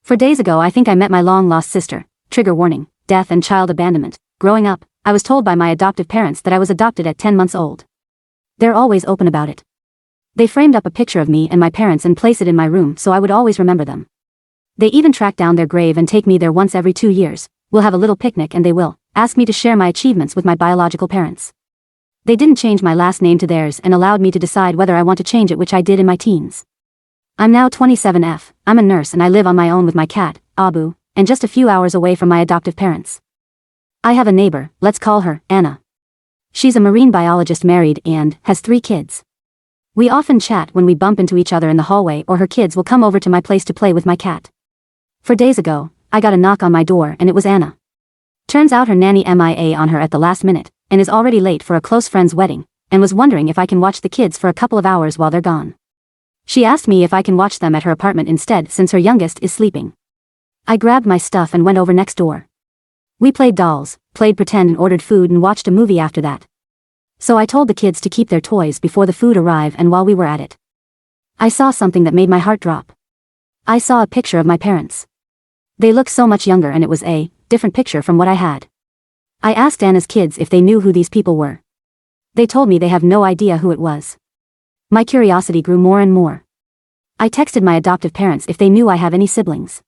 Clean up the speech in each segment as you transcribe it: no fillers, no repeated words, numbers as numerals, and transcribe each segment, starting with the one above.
For days ago I think I met my long-lost sister. Trigger warning, death and child abandonment. Growing up, I was told by my adoptive parents that I was adopted at 10 months old. They're always open about it. They framed up a picture of me and my parents and placed it in my room so I would always remember them. They even track down their grave and take me there once every 2 years. We'll have a little picnic and they will ask me to share my achievements with my biological parents. They didn't change my last name to theirs and allowed me to decide whether I want to change it, which I did in my teens. I'm now 27F, I'm a nurse and I live on my own with my cat, Abu, and just a few hours away from my adoptive parents. I have a neighbor, let's call her Anna. She's a marine biologist married and has 3 kids. We often chat when we bump into each other in the hallway, or her kids will come over to my place to play with my cat. 4 days ago, I got a knock on my door and it was Anna. Turns out her nanny MIA on her at the last minute, and is already late for a close friend's wedding, and was wondering if I can watch the kids for a couple of hours while they're gone. She asked me if I can watch them at her apartment instead since her youngest is sleeping. I grabbed my stuff and went over next door. We played dolls, played pretend and ordered food and watched a movie after that. So I told the kids to keep their toys before the food arrived, and while we were at it, I saw something that made my heart drop. I saw a picture of my parents. They looked so much younger and it was a different picture from what I had. I asked Anna's kids if they knew who these people were. They told me they have no idea who it was. My curiosity grew more and more. I texted my adoptive parents if they knew I have any siblings.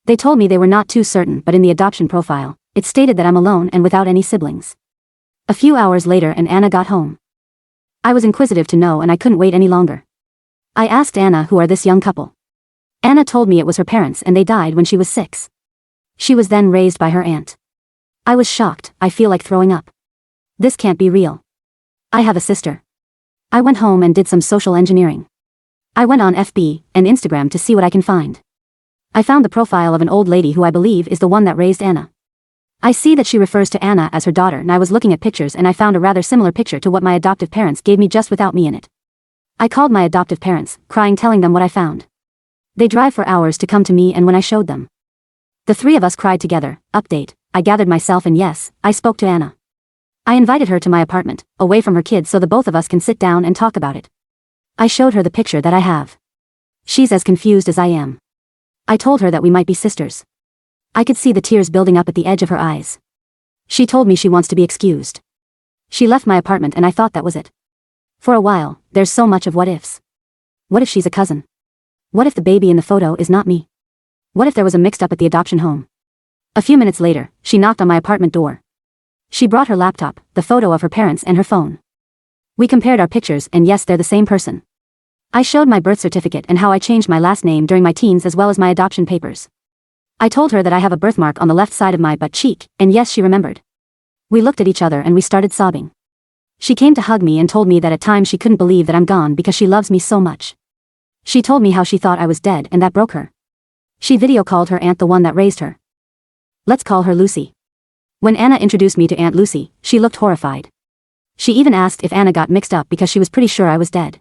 They told me they were not too certain, but in the adoption profile, it stated that I'm alone and without any siblings. A few hours later and Anna got home. I was inquisitive to know and I couldn't wait any longer. I asked Anna who are this young couple. Anna told me it was her parents and they died when she was 6. She was then raised by her aunt. I was shocked, I feel like throwing up. This can't be real. I have a sister. I went home and did some social engineering. I went on FB and Instagram to see what I can find. I found the profile of an old lady who I believe is the one that raised Anna. I see that she refers to Anna as her daughter, and I was looking at pictures and I found a rather similar picture to what my adoptive parents gave me, just without me in it. I called my adoptive parents, crying, telling them what I found. They drive for hours to come to me, and when I showed them, the 3 of us cried together. Update, I gathered myself and yes, I spoke to Anna. I invited her to my apartment, away from her kids, so the both of us can sit down and talk about it. I showed her the picture that I have. She's as confused as I am. I told her that we might be sisters. I could see the tears building up at the edge of her eyes. She told me she wants to be excused. She left my apartment and I thought that was it. For a while, there's so much of what ifs. What if she's a cousin? What if the baby in the photo is not me? What if there was a mix-up at the adoption home? A few minutes later, she knocked on my apartment door. She brought her laptop, the photo of her parents and her phone. We compared our pictures and yes, they're the same person. I showed my birth certificate and how I changed my last name during my teens, as well as my adoption papers. I told her that I have a birthmark on the left side of my butt cheek, and yes, she remembered. We looked at each other and we started sobbing. She came to hug me and told me that at times she couldn't believe that I'm gone because she loves me so much. She told me how she thought I was dead and that broke her. She video called her aunt, the one that raised her. Let's call her Lucy. When Anna introduced me to Aunt Lucy, she looked horrified. She even asked if Anna got mixed up because she was pretty sure I was dead.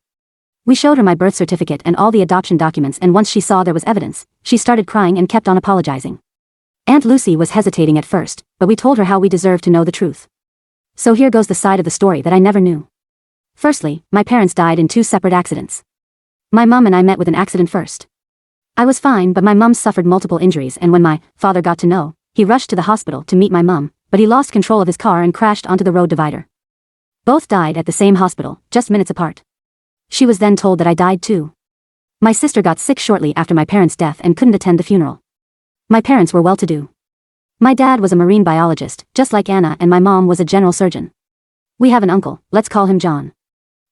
We showed her my birth certificate and all the adoption documents, and once she saw there was evidence, she started crying and kept on apologizing. Aunt Lucy was hesitating at first, but we told her how we deserved to know the truth. So here goes the side of the story that I never knew. Firstly, my parents died in 2 separate accidents. My mom and I met with an accident first. I was fine, but my mom suffered multiple injuries, and when my father got to know, he rushed to the hospital to meet my mom, but he lost control of his car and crashed onto the road divider. Both died at the same hospital, just minutes apart. She was then told that I died too. My sister got sick shortly after my parents' death and couldn't attend the funeral. My parents were well-to-do. My dad was a marine biologist, just like Anna, and my mom was a general surgeon. We have an uncle, let's call him John.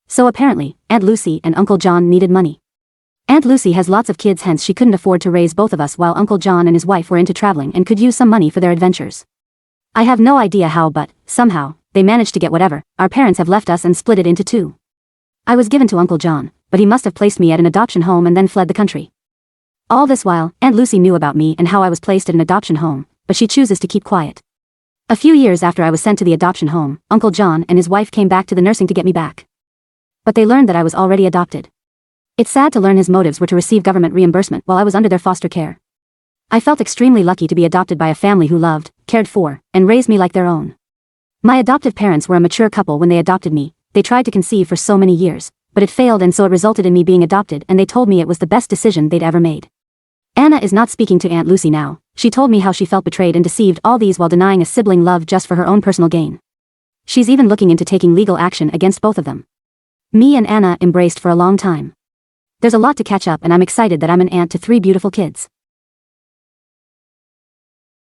So apparently, Aunt Lucy and Uncle John needed money. Aunt Lucy has lots of kids, hence she couldn't afford to raise both of us, while Uncle John and his wife were into traveling and could use some money for their adventures. I have no idea how, but, somehow, they managed to get whatever. Our parents have left us and split it into 2. I was given to Uncle John, but he must have placed me at an adoption home and then fled the country. All this while, Aunt Lucy knew about me and how I was placed at an adoption home, but she chooses to keep quiet. A few years after I was sent to the adoption home, Uncle John and his wife came back to the nursing to get me back. But they learned that I was already adopted. It's sad to learn his motives were to receive government reimbursement while I was under their foster care. I felt extremely lucky to be adopted by a family who loved, cared for, and raised me like their own. My adoptive parents were a mature couple when they adopted me. They tried to conceive for so many years, but it failed, and so it resulted in me being adopted, and they told me it was the best decision they'd ever made. Anna is not speaking to Aunt Lucy now. She told me how she felt betrayed and deceived, all these while denying a sibling love just for her own personal gain. She's even looking into taking legal action against both of them. Me and Anna embraced for a long time. There's a lot to catch up and I'm excited that I'm an aunt to 3 beautiful kids.